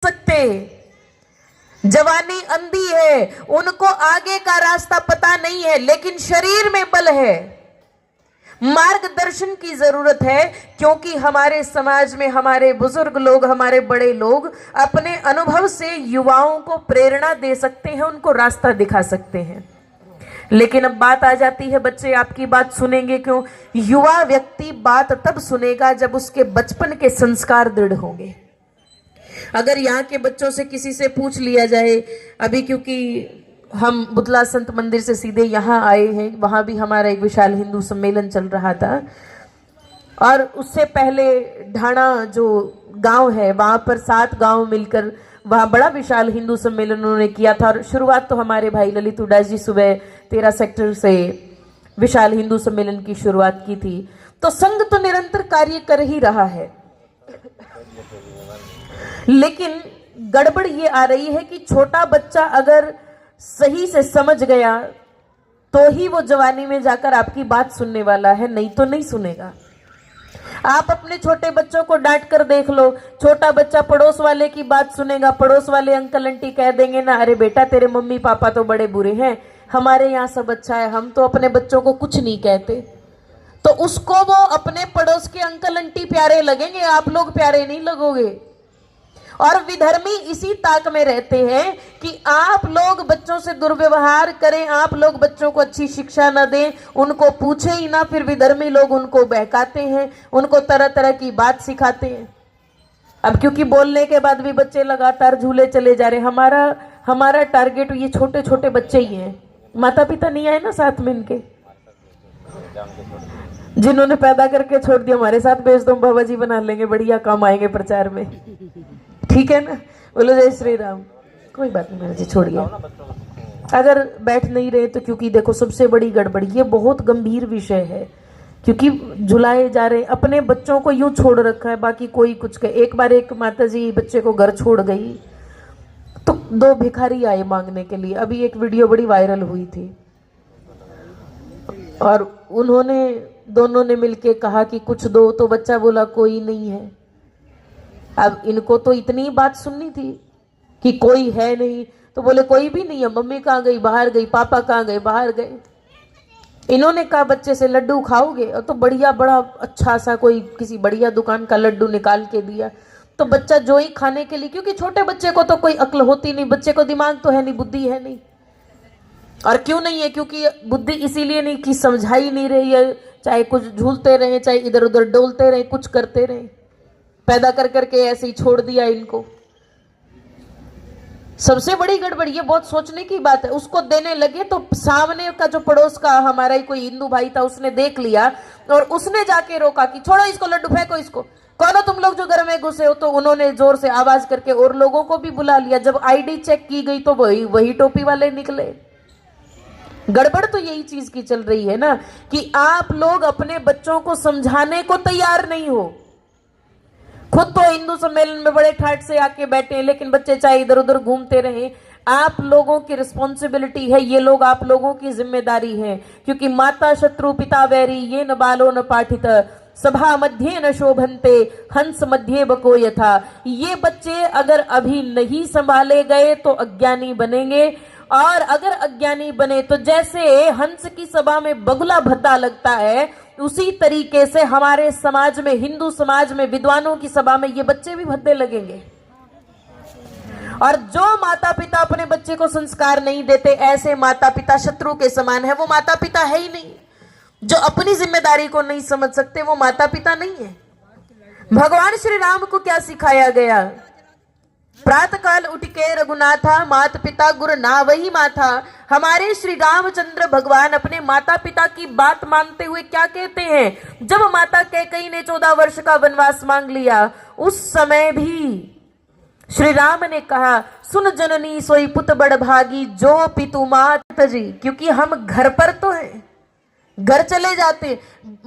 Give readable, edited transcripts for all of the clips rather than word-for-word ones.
सकते। जवानी अंधी है, उनको आगे का रास्ता पता नहीं है, लेकिन शरीर में बल है। मार्गदर्शन की जरूरत है, क्योंकि हमारे समाज में हमारे बुजुर्ग लोग, हमारे बड़े लोग अपने अनुभव से युवाओं को प्रेरणा दे सकते हैं, उनको रास्ता दिखा सकते हैं। लेकिन अब बात आ जाती है, बच्चे आपकी बात सुनेंगे क्यों? युवा व्यक्ति बात तब सुनेगा जब उसके बचपन के संस्कार दृढ़ होंगे। अगर यहाँ के बच्चों से किसी से पूछ लिया जाए, अभी क्योंकि हम बुतला संत मंदिर से सीधे यहाँ आए हैं, वहाँ भी हमारा एक विशाल हिंदू सम्मेलन चल रहा था, और उससे पहले ढाणा जो गांव है वहाँ पर 7 गांव मिलकर वहाँ बड़ा विशाल हिंदू सम्मेलन उन्होंने किया था। और शुरुआत तो हमारे भाई ललित हुड्डा जी सुबह 13 सेक्टर से विशाल हिंदू सम्मेलन की शुरुआत की थी। तो संघ तो निरंतर कार्य कर ही रहा है, लेकिन गड़बड़ ये आ रही है कि छोटा बच्चा अगर सही से समझ गया तो ही वो जवानी में जाकर आपकी बात सुनने वाला है, नहीं तो नहीं सुनेगा। आप अपने छोटे बच्चों को डांट कर देख लो, छोटा बच्चा पड़ोस वाले की बात सुनेगा, पड़ोस वाले अंकल आंटी कह देंगे ना, अरे बेटा तेरे मम्मी पापा तो बड़े बुरे हैं, हमारे यहाँ सब अच्छा है, हम तो अपने बच्चों को कुछ नहीं कहते। तो उसको वो अपने पड़ोस के अंकल आंटी प्यारे लगेंगे, आप लोग प्यारे नहीं लगोगे। और विधर्मी इसी ताक में रहते हैं कि आप लोग बच्चों से दुर्व्यवहार करें, आप लोग बच्चों को अच्छी शिक्षा न दें, उनको पूछे ही ना, फिर विधर्मी लोग उनको बहकाते हैं, उनको तरह तरह की बात सिखाते हैं। अब क्योंकि बोलने के बाद भी बच्चे लगातार झूले चले जा रहे, हमारा टारगेट ये छोटे छोटे बच्चे ही हैं, माता पिता नहीं आए ना साथ में इनके, जिन्होंने पैदा करके छोड़ दिया, हमारे साथ भेज दो, बाबा जी बना लेंगे, बढ़िया काम आएंगे प्रचार में, ठीक है ना? बोलो जय श्री राम। कोई बात नहीं जी, छोड़िए। अगर बैठ नहीं रहे तो क्योंकि देखो सबसे बड़ी गड़बड़, ये बहुत गंभीर विषय है, क्योंकि झुलाए जा रहे, अपने बच्चों को यूं छोड़ रखा है, बाकी कोई कुछ कहे। एक बार एक माता जी बच्चे को घर छोड़ गई तो 2 भिखारी आए मांगने के लिए, अभी एक वीडियो बड़ी वायरल हुई थी, और उन्होंने दोनों ने मिलके कहा कि कुछ दो, तो बच्चा बोला कोई नहीं है। अब इनको तो इतनी बात सुननी थी कि कोई है नहीं, तो बोले कोई भी नहीं है, मम्मी कहाँ गई, बाहर गई, पापा कहाँ गए, बाहर गए। इन्होंने कहा बच्चे से लड्डू खाओगे, और तो बढ़िया बड़ा अच्छा सा कोई किसी बढ़िया दुकान का लड्डू निकाल के दिया। तो बच्चा जो ही खाने के लिए, क्योंकि छोटे बच्चे को तो कोई अक्ल होती नहीं, बच्चे को दिमाग तो है नहीं, बुद्धि है नहीं। और क्यों नहीं है? क्योंकि बुद्धि इसीलिए नहीं कि समझाई नहीं रही है, चाहे कुछ झूलते रहे, चाहे इधर उधर डोलते रहे, कुछ करते रहे, पैदा कर करके ऐसे ही छोड़ दिया इनको। सबसे बड़ी गड़बड़ ये बहुत सोचने की बात है, उसको देने लगे तो सामने का जो पड़ोस का हमारा ही कोई हिंदू भाई था, उसने देख लिया और उसने जाके रोका कि छोड़ो इसको, लड्डू फेंको इसको, कौन हो तुम लोग जो घर में घुसे हो? तो उन्होंने जोर से आवाज करके और लोगों को भी बुला लिया। जब आईडी चेक की गई तो वही टोपी वाले निकले। गड़बड़ तो यही चीज की चल रही है ना, कि आप लोग अपने बच्चों को समझाने को तैयार नहीं हो। खुद तो हिंदू सम्मेलन में बड़े ठाट से आके बैठे, लेकिन बच्चे चाहे इधर उधर घूमते रहे। आप लोगों की रिस्पॉन्सिबिलिटी है, ये लोग आप लोगों की जिम्मेदारी है, क्योंकि माता शत्रु पिता वैरी ये न बालो न पाठित, सभा मध्य न शोभन्ते हंस मध्य बको यथा। ये बच्चे अगर अभी नहीं संभाले गए तो अज्ञानी बनेंगे, और अगर अज्ञानी बने तो जैसे हंस की सभा में बगुला भद्दा लगता है, उसी तरीके से हमारे समाज में, हिंदू समाज में, विद्वानों की सभा में ये बच्चे भी भद्दे लगेंगे। और जो माता पिता अपने बच्चे को संस्कार नहीं देते, ऐसे माता पिता शत्रु के समान है, वो माता पिता है ही नहीं। जो अपनी जिम्मेदारी को नहीं समझ सकते वो माता पिता नहीं है। भगवान श्री राम को क्या सिखाया गया? प्रातः काल उठ के रघुनाथा, माता पिता गुरु ना वही माथा। हमारे श्री रामचंद्र भगवान अपने माता पिता की बात मानते हुए क्या कहते हैं? जब माता कैकेयी ने 14 वर्ष का वनवास मांग लिया, उस समय भी श्री राम ने कहा, सुन जननी सोई पुत बड़ भागी, जो पितु मात जी। क्योंकि हम घर पर तो हैं, घर चले जाते,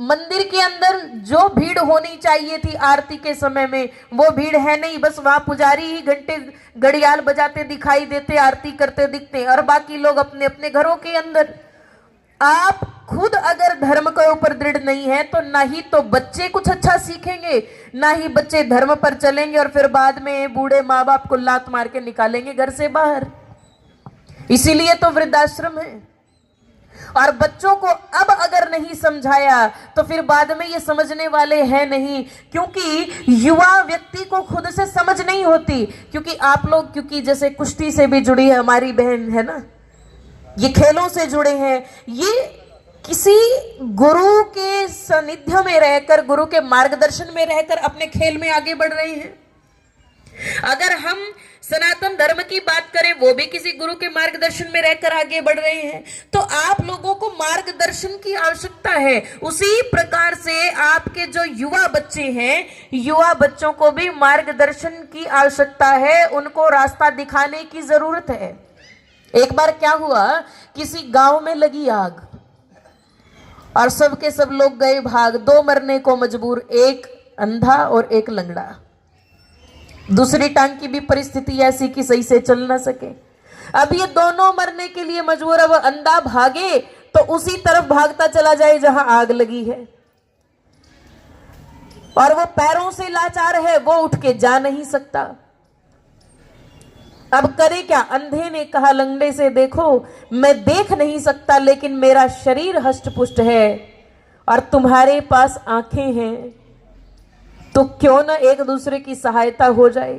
मंदिर के अंदर जो भीड़ होनी चाहिए थी आरती के समय में वो भीड़ है नहीं, बस वहां पुजारी ही घंटे घड़ियाल बजाते दिखाई देते, आरती करते दिखते, और बाकी लोग अपने अपने घरों के अंदर। आप खुद अगर धर्म के ऊपर दृढ़ नहीं है तो ना ही तो बच्चे कुछ अच्छा सीखेंगे, ना ही बच्चे धर्म पर चलेंगे, और फिर बाद में बूढ़े माँ बाप को लात मार के निकालेंगे घर से बाहर। इसीलिए तो वृद्धाश्रम है। और बच्चों को अब अगर नहीं समझाया तो फिर बाद में ये समझने वाले हैं नहीं, क्योंकि युवा व्यक्ति को खुद से समझ नहीं होती। क्योंकि आप लोग, क्योंकि जैसे कुश्ती से भी जुड़ी है हमारी बहन है ना, ये खेलों से जुड़े हैं, ये किसी गुरु के सानिध्य में रहकर, गुरु के मार्गदर्शन में रहकर अपने खेल में आगे बढ़ रहे हैं। अगर हम सनातन धर्म की बात करें, वो भी किसी गुरु के मार्गदर्शन में रहकर आगे बढ़ रहे हैं। तो आप लोगों को मार्गदर्शन की आवश्यकता है। उसी प्रकार से आपके जो युवा बच्चे हैं, युवा बच्चों को भी मार्गदर्शन की आवश्यकता है, उनको रास्ता दिखाने की जरूरत है। एक बार क्या हुआ, किसी गांव में लगी आग और सब के सब लोग गए भाग, दो मरने को मजबूर, एक अंधा और एक लंगड़ा। दूसरी टांग की भी परिस्थिति ऐसी कि सही से चल ना सके। अब ये दोनों मरने के लिए मजबूर। अब अंधा भागे तो उसी तरफ भागता चला जाए जहां आग लगी है, और वो पैरों से लाचार है, वो उठ के जा नहीं सकता। अब करे क्या? अंधे ने कहा लंगड़े से, देखो मैं देख नहीं सकता लेकिन मेरा शरीर हष्टपुष्ट है और तुम्हारे पास आंखें हैं, तो क्यों ना एक दूसरे की सहायता हो जाए।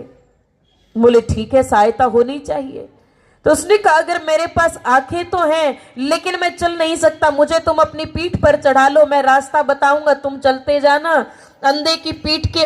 बोले ठीक है, सहायता होनी चाहिए। तो उसने कहा अगर मेरे पास आंखें तो हैं लेकिन मैं चल नहीं सकता, मुझे तुम अपनी पीठ पर चढ़ा लो, मैं रास्ता बताऊंगा, तुम चलते जाना। अंधे की पीठ के